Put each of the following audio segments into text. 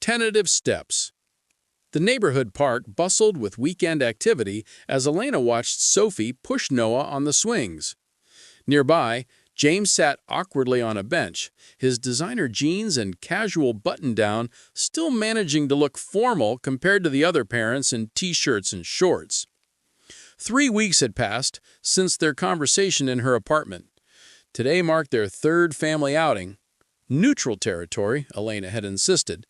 Tentative steps. The neighborhood park bustled with weekend activity as Elena watched Sophie push Noah on the swings. Nearby, James sat awkwardly on a bench, his designer jeans and casual button-down still managing to look formal compared to the other parents in t-shirts and shorts. 3 weeks had passed since their conversation in her apartment. Today marked their third family outing. Neutral territory, Elena had insisted.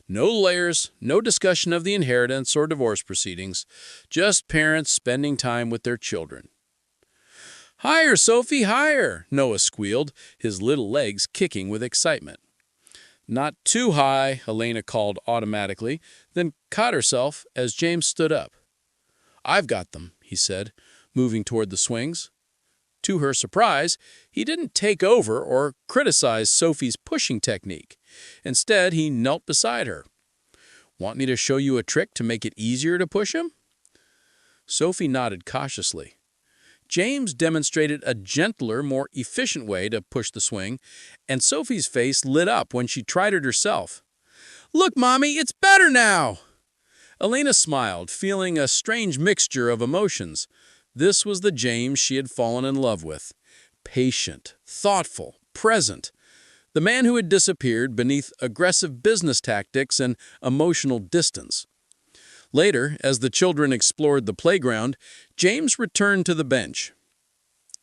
No layers, no discussion of the inheritance or divorce proceedings, just parents spending time with their children. "Higher, Sophie, higher!" Noah squealed, his little legs kicking with excitement. "Not too high," Elena called automatically, then caught herself as James stood up. "I've got them," he said, moving toward the swings. To her surprise, he didn't take over or criticize Sophie's pushing technique. Instead, he knelt beside her. "Want me to show you a trick to make it easier to push him?" Sophie nodded cautiously. James demonstrated a gentler, more efficient way to push the swing, and Sophie's face lit up when she tried it herself. "Look, Mommy, it's better now!" Elena smiled, feeling a strange mixture of emotions. This was the James she had fallen in love with. Patient, thoughtful, present. The man who had disappeared beneath aggressive business tactics and emotional distance. Later, as the children explored the playground, James returned to the bench.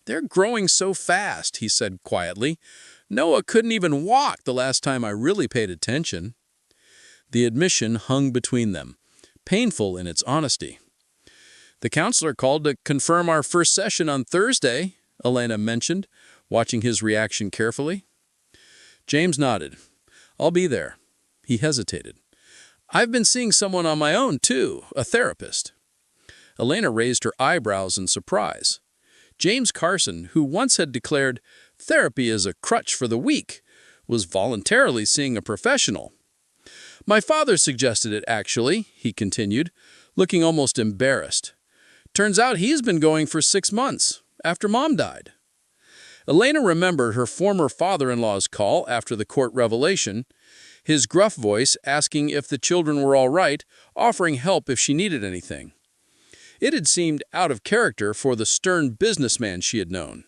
"They're growing so fast," he said quietly. "Noah couldn't even walk the last time I really paid attention." The admission hung between them, painful in its honesty. "The counselor called to confirm our first session on Thursday," Elena mentioned, watching his reaction carefully. James nodded. "I'll be there." He hesitated. "I've been seeing someone on my own, too, a therapist." Elena raised her eyebrows in surprise. James Carson, who once had declared, "Therapy is a crutch for the weak," was voluntarily seeing a professional. "My father suggested it, actually," he continued, looking almost embarrassed. "Turns out he's been going for 6 months, after Mom died." Elena remembered her former father-in-law's call after the court revelation, his gruff voice asking if the children were all right, offering help if she needed anything. It had seemed out of character for the stern businessman she had known.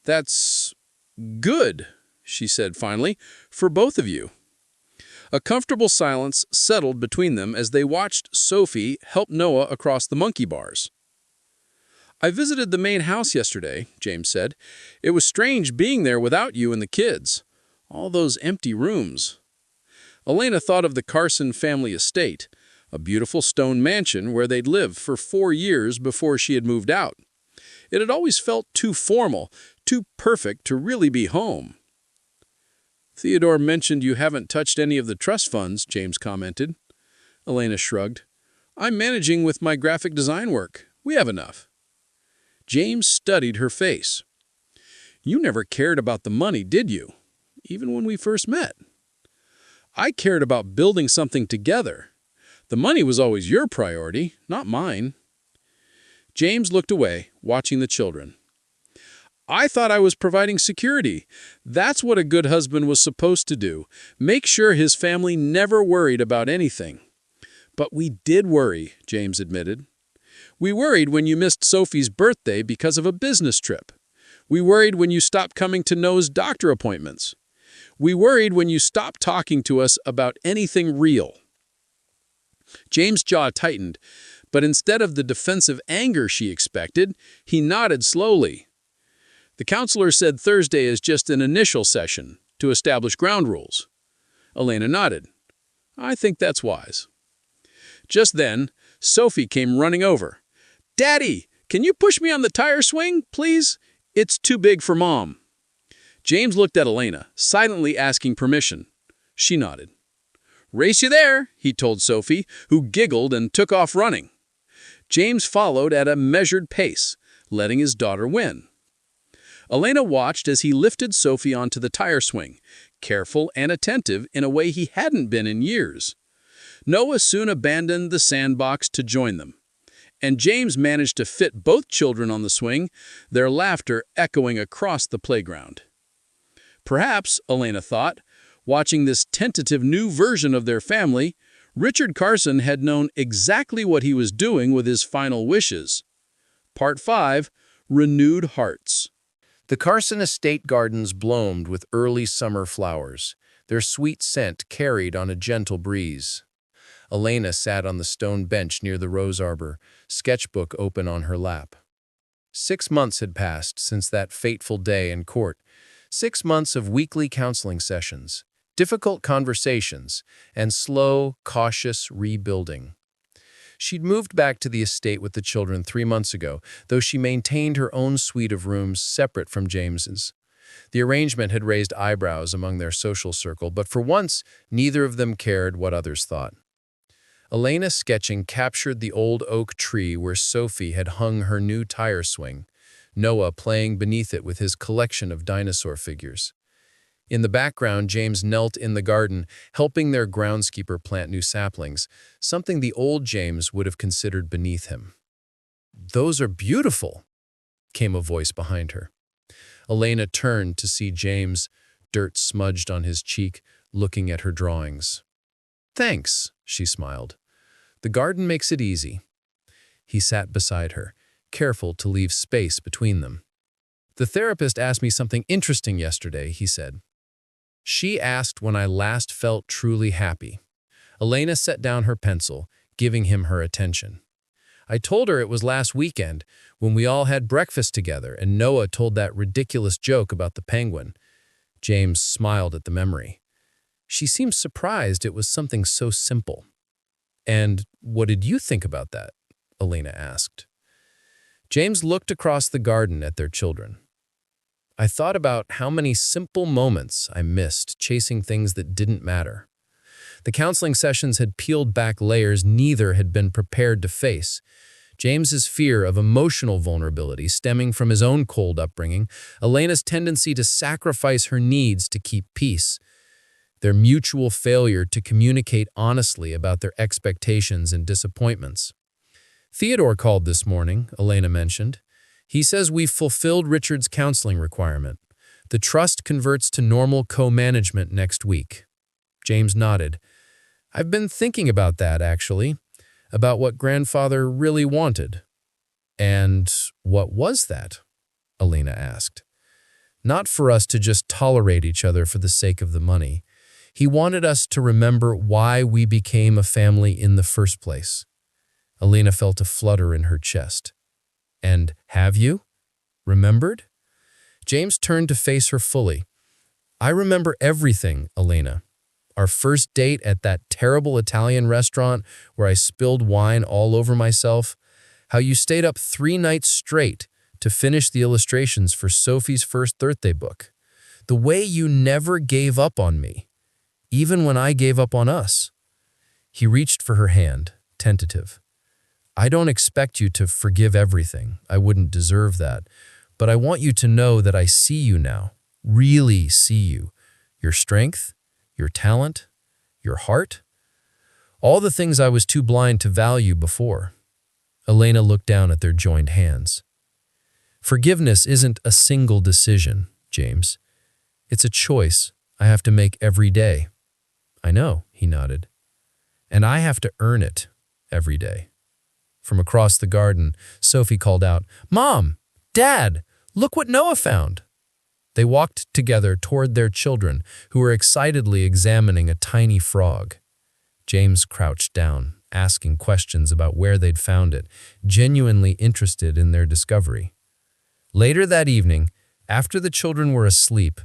"That's good," she said finally, "for both of you." A comfortable silence settled between them as they watched Sophie help Noah across the monkey bars. "I visited the main house yesterday," James said. "It was strange being there without you and the kids. All those empty rooms." Elena thought of the Carson family estate, a beautiful stone mansion where they'd lived for 4 years before she had moved out. It had always felt too formal, too perfect to really be home. "Theodore mentioned you haven't touched any of the trust funds," James commented. Elena shrugged. "I'm managing with my graphic design work. We have enough." James studied her face. "You never cared about the money, did you? Even when we first met." "I cared about building something together. The money was always your priority, not mine." James looked away, watching the children. "I thought I was providing security. That's what a good husband was supposed to do, make sure his family never worried about anything." "But we did worry," James admitted. "We worried when you missed Sophie's birthday because of a business trip. We worried when you stopped coming to Noah's doctor appointments. We worried when you stopped talking to us about anything real." James' jaw tightened, but instead of the defensive anger she expected, he nodded slowly. "The counselor said Thursday is just an initial session to establish ground rules." Elena nodded. "I think that's wise." Just then, Sophie came running over. "Daddy, can you push me on the tire swing, please? It's too big for Mom." James looked at Elena, silently asking permission. She nodded. "Race you there," he told Sophie, who giggled and took off running. James followed at a measured pace, letting his daughter win. Elena watched as he lifted Sophie onto the tire swing, careful and attentive in a way he hadn't been in years. Noah soon abandoned the sandbox to join them, and James managed to fit both children on the swing, their laughter echoing across the playground. Perhaps, Elena thought, Watching this tentative new version of their family, Richard Carson had known exactly what he was doing with his final wishes. Part 5. Renewed Hearts. The Carson estate gardens bloomed with early summer flowers, their sweet scent carried on a gentle breeze. Elena sat on the stone bench near the rose arbor, sketchbook open on her lap. 6 months had passed since that fateful day in court. 6 months of weekly counseling sessions, difficult conversations, and slow, cautious rebuilding. She'd moved back to the estate with the children 3 months ago, though she maintained her own suite of rooms separate from James's. The arrangement had raised eyebrows among their social circle, but for once, neither of them cared what others thought. Elena's sketching captured the old oak tree where Sophie had hung her new tire swing, Noah playing beneath it with his collection of dinosaur figures. In the background, James knelt in the garden, helping their groundskeeper plant new saplings, something the old James would have considered beneath him. "Those are beautiful," came a voice behind her. Elena turned to see James, dirt smudged on his cheek, looking at her drawings. "Thanks," she smiled. "The garden makes it easy." He sat beside her, careful to leave space between them. "The therapist asked me something interesting yesterday," he said. "She asked when I last felt truly happy." Elena set down her pencil, giving him her attention. "I told her it was last weekend, when we all had breakfast together and Noah told that ridiculous joke about the penguin." James smiled at the memory. "She seemed surprised it was something so simple." "And what did you think about that?" Elena asked. James looked across the garden at their children. "I thought about how many simple moments I missed chasing things that didn't matter. The counseling sessions had peeled back layers neither had been prepared to face. James's fear of emotional vulnerability stemming from his own cold upbringing, Elena's tendency to sacrifice her needs to keep peace, their mutual failure to communicate honestly about their expectations and disappointments. "Theodore called this morning," Elena mentioned. "He says we've fulfilled Richard's counseling requirement. The trust converts to normal co-management next week." James nodded. "I've been thinking about that, actually, about what grandfather really wanted." "And what was that?" Elena asked. "Not for us to just tolerate each other for the sake of the money. He wanted us to remember why we became a family in the first place." Elena felt a flutter in her chest. "And have you? Remembered?" James turned to face her fully. "I remember everything, Elena. Our first date at that terrible Italian restaurant where I spilled wine all over myself. How you stayed up 3 nights straight to finish the illustrations for Sophie's first birthday book. The way you never gave up on me, even when I gave up on us." He reached for her hand, tentative. "I don't expect you to forgive everything. I wouldn't deserve that. But I want you to know that I see you now, really see you. Your strength, your talent, your heart. All the things I was too blind to value before." Elena looked down at their joined hands. "Forgiveness isn't a single decision, James. It's a choice I have to make every day." "I know," he nodded. "And I have to earn it every day." From across the garden, Sophie called out, "Mom! Dad! Look what Noah found!" They walked together toward their children, who were excitedly examining a tiny frog. James crouched down, asking questions about where they'd found it, genuinely interested in their discovery. Later that evening, after the children were asleep,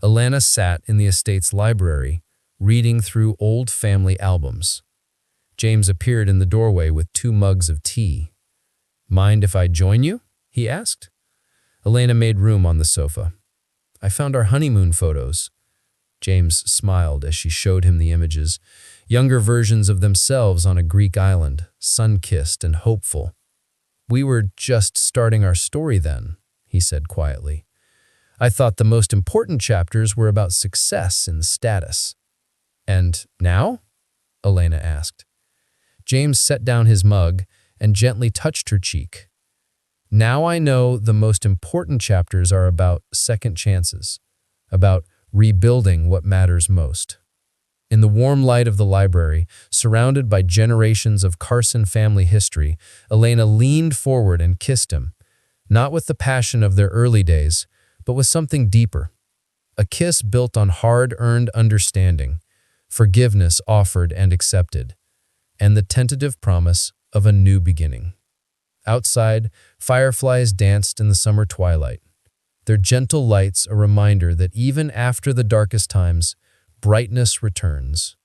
Elena sat in the estate's library, reading through old family albums. James appeared in the doorway with 2 mugs of tea. "Mind if I join you?" he asked. Elena made room on the sofa. "I found our honeymoon photos." James smiled as she showed him the images, younger versions of themselves on a Greek island, sun-kissed and hopeful. "We were just starting our story then," he said quietly. "I thought the most important chapters were about success and status." "And now?" Elena asked. James set down his mug and gently touched her cheek. "Now I know the most important chapters are about second chances, about rebuilding what matters most. In the warm light of the library, surrounded by generations of Carson family history, Elena leaned forward and kissed him, not with the passion of their early days, but with something deeper. A kiss built on hard-earned understanding, forgiveness offered and accepted, and the tentative promise of a new beginning. Outside, fireflies danced in the summer twilight, their gentle lights a reminder that even after the darkest times, brightness returns.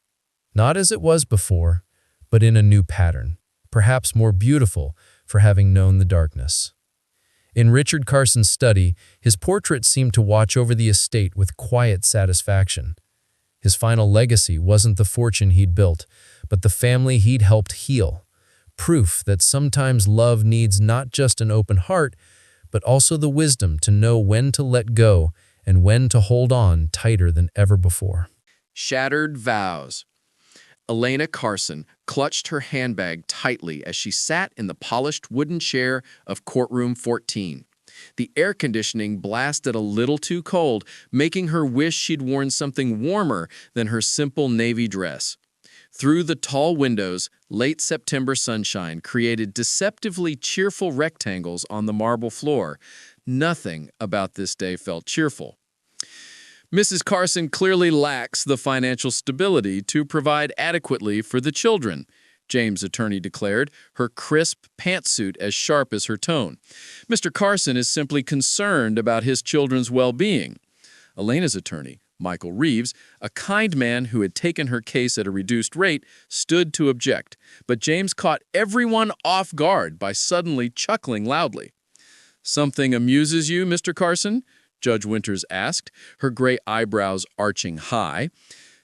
Not as it was before, but in a new pattern, perhaps more beautiful for having known the darkness. In Richard Carson's study, his portrait seemed to watch over the estate with quiet satisfaction. His final legacy wasn't the fortune he'd built, but the family he'd helped heal. Proof that sometimes love needs not just an open heart, but also the wisdom to know when to let go and when to hold on tighter than ever before. Shattered vows. Elena Carson clutched her handbag tightly as she sat in the polished wooden chair of courtroom 14. The air conditioning blasted a little too cold, making her wish she'd worn something warmer than her simple navy dress. Through the tall windows, late September sunshine created deceptively cheerful rectangles on the marble floor. Nothing about this day felt cheerful. Mrs. Carson clearly lacks the financial stability to provide adequately for the children, James' attorney declared, her crisp pantsuit as sharp as her tone. Mr. Carson is simply concerned about his children's well-being. Elena's attorney, Michael Reeves, a kind man who had taken her case at a reduced rate, stood to object, but James caught everyone off guard by suddenly chuckling loudly. "Something amuses you, Mr. Carson?" Judge Winters asked, her gray eyebrows arching high.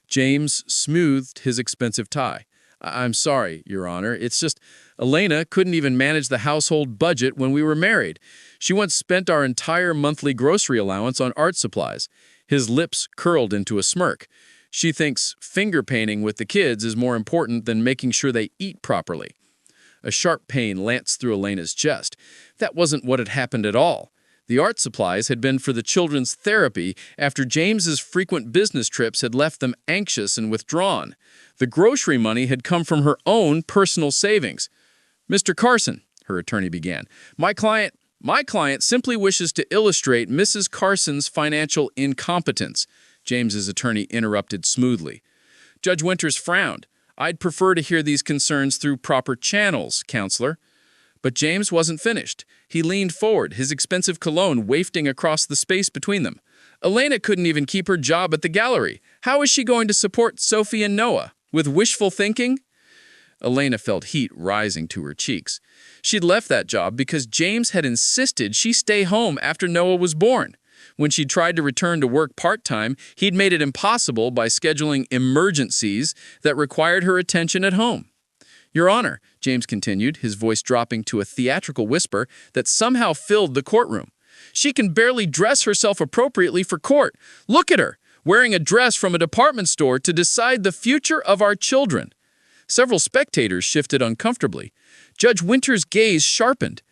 James smoothed his expensive tie. "I'm sorry, Your Honor. It's just Elena couldn't even manage the household budget when we were married. She once spent our entire monthly grocery allowance on art supplies." His lips curled into a smirk. "She thinks finger painting with the kids is more important than making sure they eat properly." A sharp pain lanced through Elena's chest. That wasn't what had happened at all. The art supplies had been for the children's therapy after James's frequent business trips had left them anxious and withdrawn. The grocery money had come from her own personal savings. "Mr. Carson," her attorney began, My client simply wishes to illustrate Mrs. Carson's financial incompetence," James's attorney interrupted smoothly. Judge Winters frowned. "I'd prefer to hear these concerns through proper channels, counselor." But James wasn't finished. He leaned forward, his expensive cologne wafting across the space between them. "Elena couldn't even keep her job at the gallery. How is she going to support Sophie and Noah? With wishful thinking?" Elena felt heat rising to her cheeks. She'd left that job because James had insisted she stay home after Noah was born. When she tried to return to work part-time, he'd made it impossible by scheduling emergencies that required her attention at home. "Your Honor," James continued, his voice dropping to a theatrical whisper that somehow filled the courtroom. "She can barely dress herself appropriately for court. Look at her, wearing a dress from a department store to decide the future of our children." Several spectators shifted uncomfortably. Judge Winters' gaze sharpened.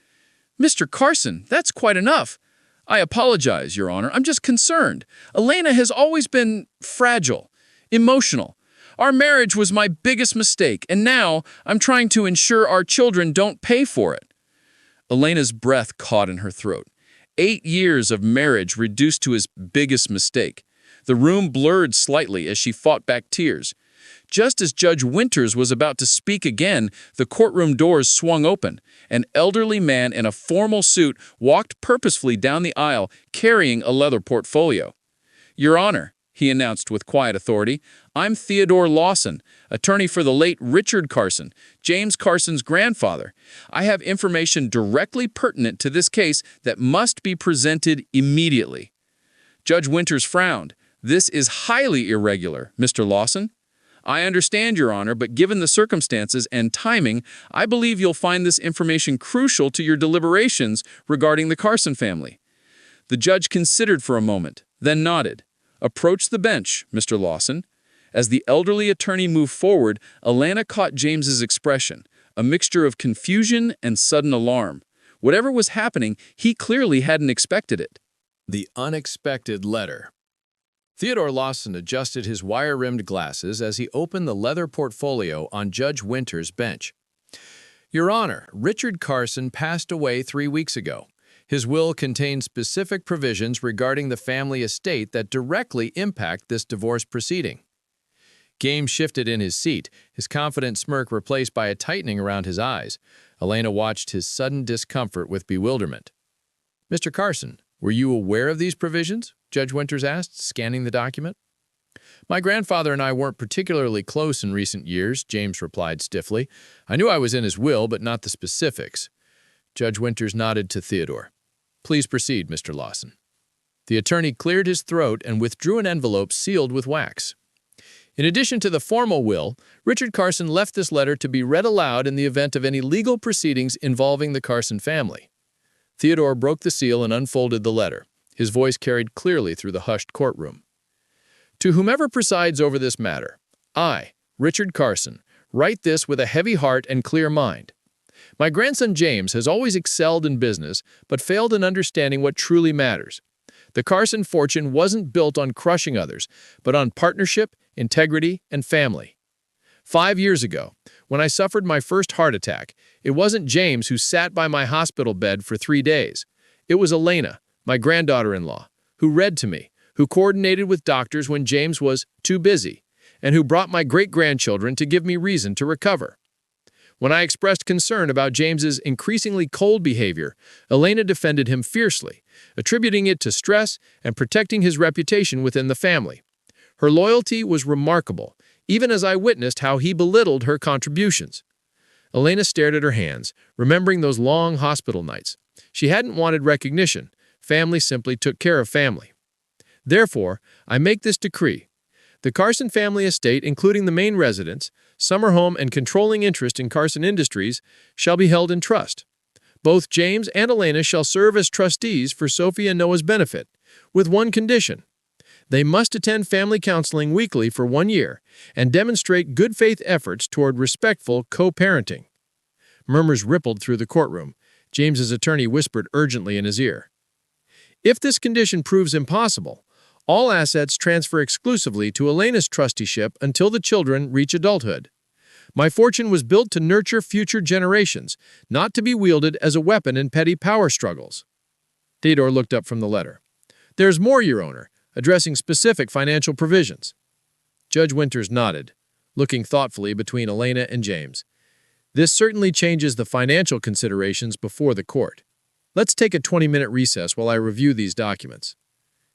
"Mr. Carson, that's quite enough." "I apologize, Your Honor. I'm just concerned. Elena has always been fragile, emotional. Our marriage was my biggest mistake, and now I'm trying to ensure our children don't pay for it." Elena's breath caught in her throat. 8 years of marriage reduced to his biggest mistake. The room blurred slightly as she fought back tears. Just as Judge Winters was about to speak again, the courtroom doors swung open. An elderly man in a formal suit walked purposefully down the aisle, carrying a leather portfolio. "Your Honor," he announced with quiet authority, "I'm Theodore Lawson, attorney for the late Richard Carson, James Carson's grandfather. I have information directly pertinent to this case that must be presented immediately." Judge Winters frowned. "This is highly irregular, Mr. Lawson." "I understand, Your Honor, but given the circumstances and timing, I believe you'll find this information crucial to your deliberations regarding the Carson family." The judge considered for a moment, then nodded. "Approach the bench, Mr. Lawson." As the elderly attorney moved forward, Elena caught James's expression, a mixture of confusion and sudden alarm. Whatever was happening, he clearly hadn't expected it. The unexpected letter. Theodore Lawson adjusted his wire-rimmed glasses as he opened the leather portfolio on Judge Winter's bench. Your Honor, Richard Carson passed away 3 weeks ago. His will contains specific provisions regarding the family estate that directly impact this divorce proceeding. James shifted in his seat, his confident smirk replaced by a tightening around his eyes. Elena watched his sudden discomfort with bewilderment. Mr. Carson, were you aware of these provisions? Judge Winters asked, scanning the document. My grandfather and I weren't particularly close in recent years, James replied stiffly. I knew I was in his will, but not the specifics. Judge Winters nodded to Theodore. Please proceed, Mr. Lawson. The attorney cleared his throat and withdrew an envelope sealed with wax. In addition to the formal will, Richard Carson left this letter to be read aloud in the event of any legal proceedings involving the Carson family. Theodore broke the seal and unfolded the letter. His voice carried clearly through the hushed courtroom. To whomever presides over this matter, I, Richard Carson, write this with a heavy heart and clear mind. My grandson James has always excelled in business, but failed in understanding what truly matters. The Carson fortune wasn't built on crushing others, but on partnership, integrity, and family. 5 years ago, when I suffered my first heart attack, it wasn't James who sat by my hospital bed for 3 days. It was Elena, my granddaughter-in-law, who read to me, who coordinated with doctors when James was too busy, and who brought my great-grandchildren to give me reason to recover. When I expressed concern about James's increasingly cold behavior, Elena defended him fiercely, attributing it to stress and protecting his reputation within the family. Her loyalty was remarkable, even as I witnessed how he belittled her contributions. Elena stared at her hands, remembering those long hospital nights. She hadn't wanted recognition. Family simply took care of family. Therefore, I make this decree. The Carson family estate, including the main residence, summer home, and controlling interest in Carson Industries, shall be held in trust. Both James and Elena shall serve as trustees for Sophie and Noah's benefit, with one condition. They must attend family counseling weekly for 1 year and demonstrate good faith efforts toward respectful co-parenting. Murmurs rippled through the courtroom. James's attorney whispered urgently in his ear. If this condition proves impossible, all assets transfer exclusively to Elena's trusteeship until the children reach adulthood. My fortune was built to nurture future generations, not to be wielded as a weapon in petty power struggles. Theodore looked up from the letter. There's more, Your Honor, addressing specific financial provisions. Judge Winters nodded, looking thoughtfully between Elena and James. This certainly changes the financial considerations before the court. Let's take a 20-minute recess while I review these documents.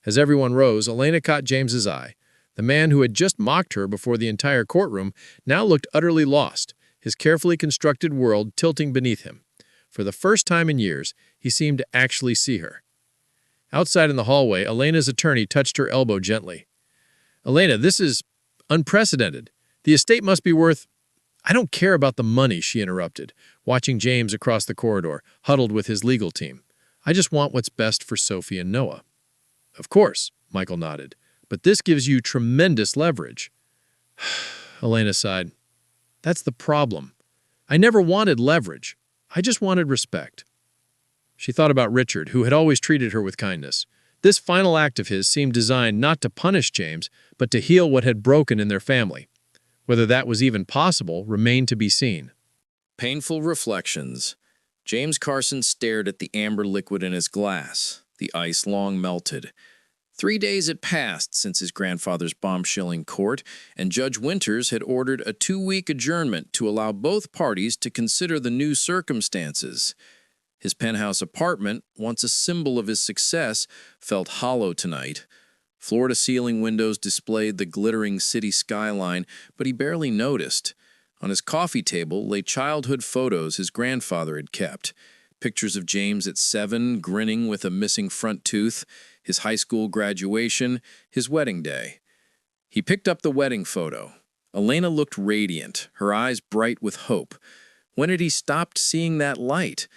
As everyone rose, Elena caught James's eye. The man who had just mocked her before the entire courtroom now looked utterly lost, his carefully constructed world tilting beneath him. For the first time in years, he seemed to actually see her. Outside in the hallway, Elena's attorney touched her elbow gently. Elena, this is unprecedented. The estate must be worth... I don't care about the money, she interrupted, watching James across the corridor, huddled with his legal team. I just want what's best for Sophie and Noah. Of course, Michael nodded, but this gives you tremendous leverage. Elena sighed. That's the problem. I never wanted leverage. I just wanted respect. She thought about Richard, who had always treated her with kindness. This final act of his seemed designed not to punish James, but to heal what had broken in their family. Whether that was even possible remained to be seen. Painful reflections. James Carson stared at the amber liquid in his glass. The ice long melted. 3 days had passed since his grandfather's bombshell in court, and Judge Winters had ordered a 2-week adjournment to allow both parties to consider the new circumstances. His penthouse apartment, once a symbol of his success, felt hollow tonight. Floor-to-ceiling windows displayed the glittering city skyline, but he barely noticed. On his coffee table lay childhood photos his grandfather had kept. Pictures of James at 7, grinning with a missing front tooth, his high school graduation, his wedding day. He picked up the wedding photo. Elena looked radiant, her eyes bright with hope. When had he stopped seeing that light?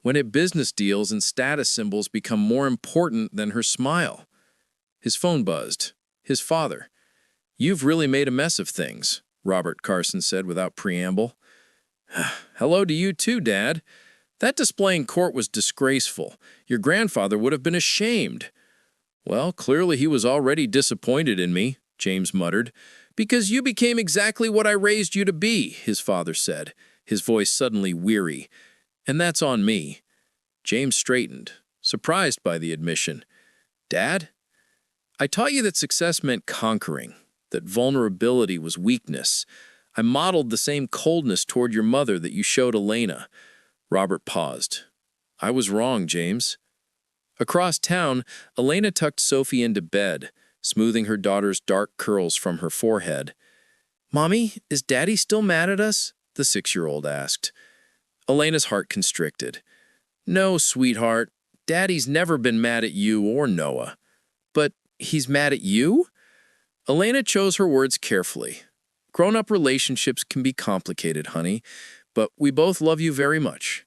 When had business deals and status symbols become more important than her smile? His phone buzzed. His father. "You've really made a mess of things," Robert Carson said without preamble. "Hello to you too, Dad. That display in court was disgraceful. Your grandfather would have been ashamed." Well, clearly he was already disappointed in me, James muttered. Because you became exactly what I raised you to be, his father said, his voice suddenly weary. And that's on me. James straightened, surprised by the admission. Dad? I taught you that success meant conquering, that vulnerability was weakness. I modeled the same coldness toward your mother that you showed Elena. Robert paused. I was wrong, James. Across town, Elena tucked Sophie into bed, smoothing her daughter's dark curls from her forehead. Mommy, is Daddy still mad at us? The 6-year-old asked. Elena's heart constricted. No, sweetheart. Daddy's never been mad at you or Noah. But he's mad at you? Elena chose her words carefully. Grown-up relationships can be complicated, honey, but we both love you very much.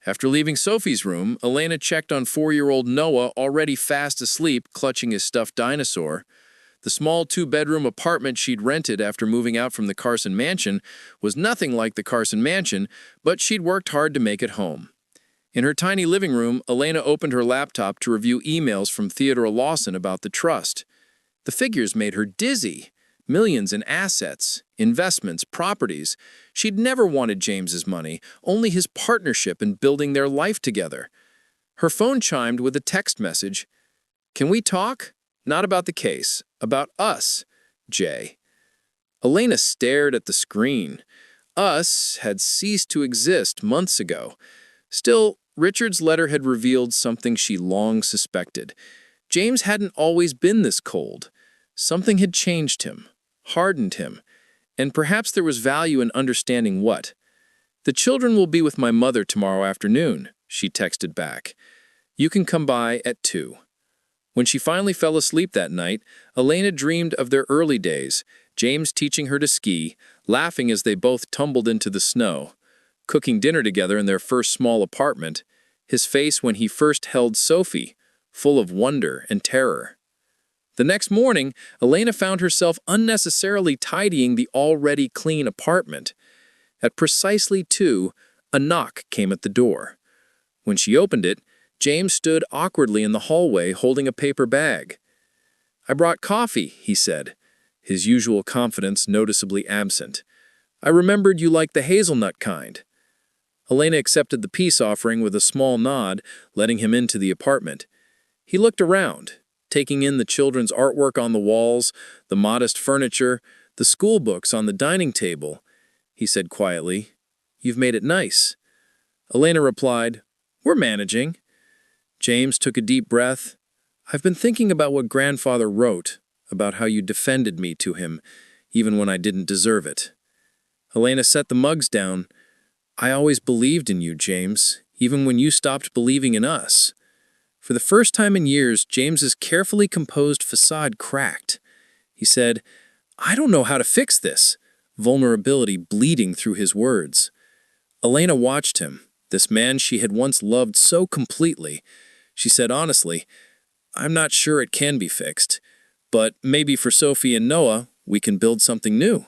After leaving Sophie's room, Elena checked on 4-year-old Noah, already fast asleep, clutching his stuffed dinosaur. The small 2-bedroom apartment she'd rented after moving out from the Carson mansion was nothing like the Carson mansion, but she'd worked hard to make it home. In her tiny living room, Elena opened her laptop to review emails from Theodore Lawson about the trust. The figures made her dizzy. Millions in assets, investments, properties. She'd never wanted James's money, only his partnership in building their life together. Her phone chimed with a text message. Can we talk? Not about the case, about us, Jay. Elena stared at the screen. Us had ceased to exist months ago. Still, Richard's letter had revealed something she long suspected. James hadn't always been this cold. Something had changed him, hardened him, and perhaps there was value in understanding what. The children will be with my mother tomorrow afternoon, she texted back. You can come by at 2. When she finally fell asleep that night, Elena dreamed of their early days, James teaching her to ski, laughing as they both tumbled into the snow, cooking dinner together in their first small apartment, his face when he first held Sophie, full of wonder and terror. The next morning, Elena found herself unnecessarily tidying the already clean apartment. At precisely 2, a knock came at the door. When she opened it, James stood awkwardly in the hallway holding a paper bag. I brought coffee, he said, his usual confidence noticeably absent. I remembered you liked the hazelnut kind. Elena accepted the peace offering with a small nod, letting him into the apartment. He looked around, taking in the children's artwork on the walls, the modest furniture, the school books on the dining table. He said quietly, You've made it nice. Elena replied, We're managing. James took a deep breath. I've been thinking about what Grandfather wrote, about how you defended me to him, even when I didn't deserve it. Elena set the mugs down. I always believed in you, James, even when you stopped believing in us. For the first time in years, James's carefully composed facade cracked. He said, I don't know how to fix this, vulnerability bleeding through his words. Elena watched him, this man she had once loved so completely. She said honestly, I'm not sure it can be fixed, but maybe for Sophie and Noah, we can build something new.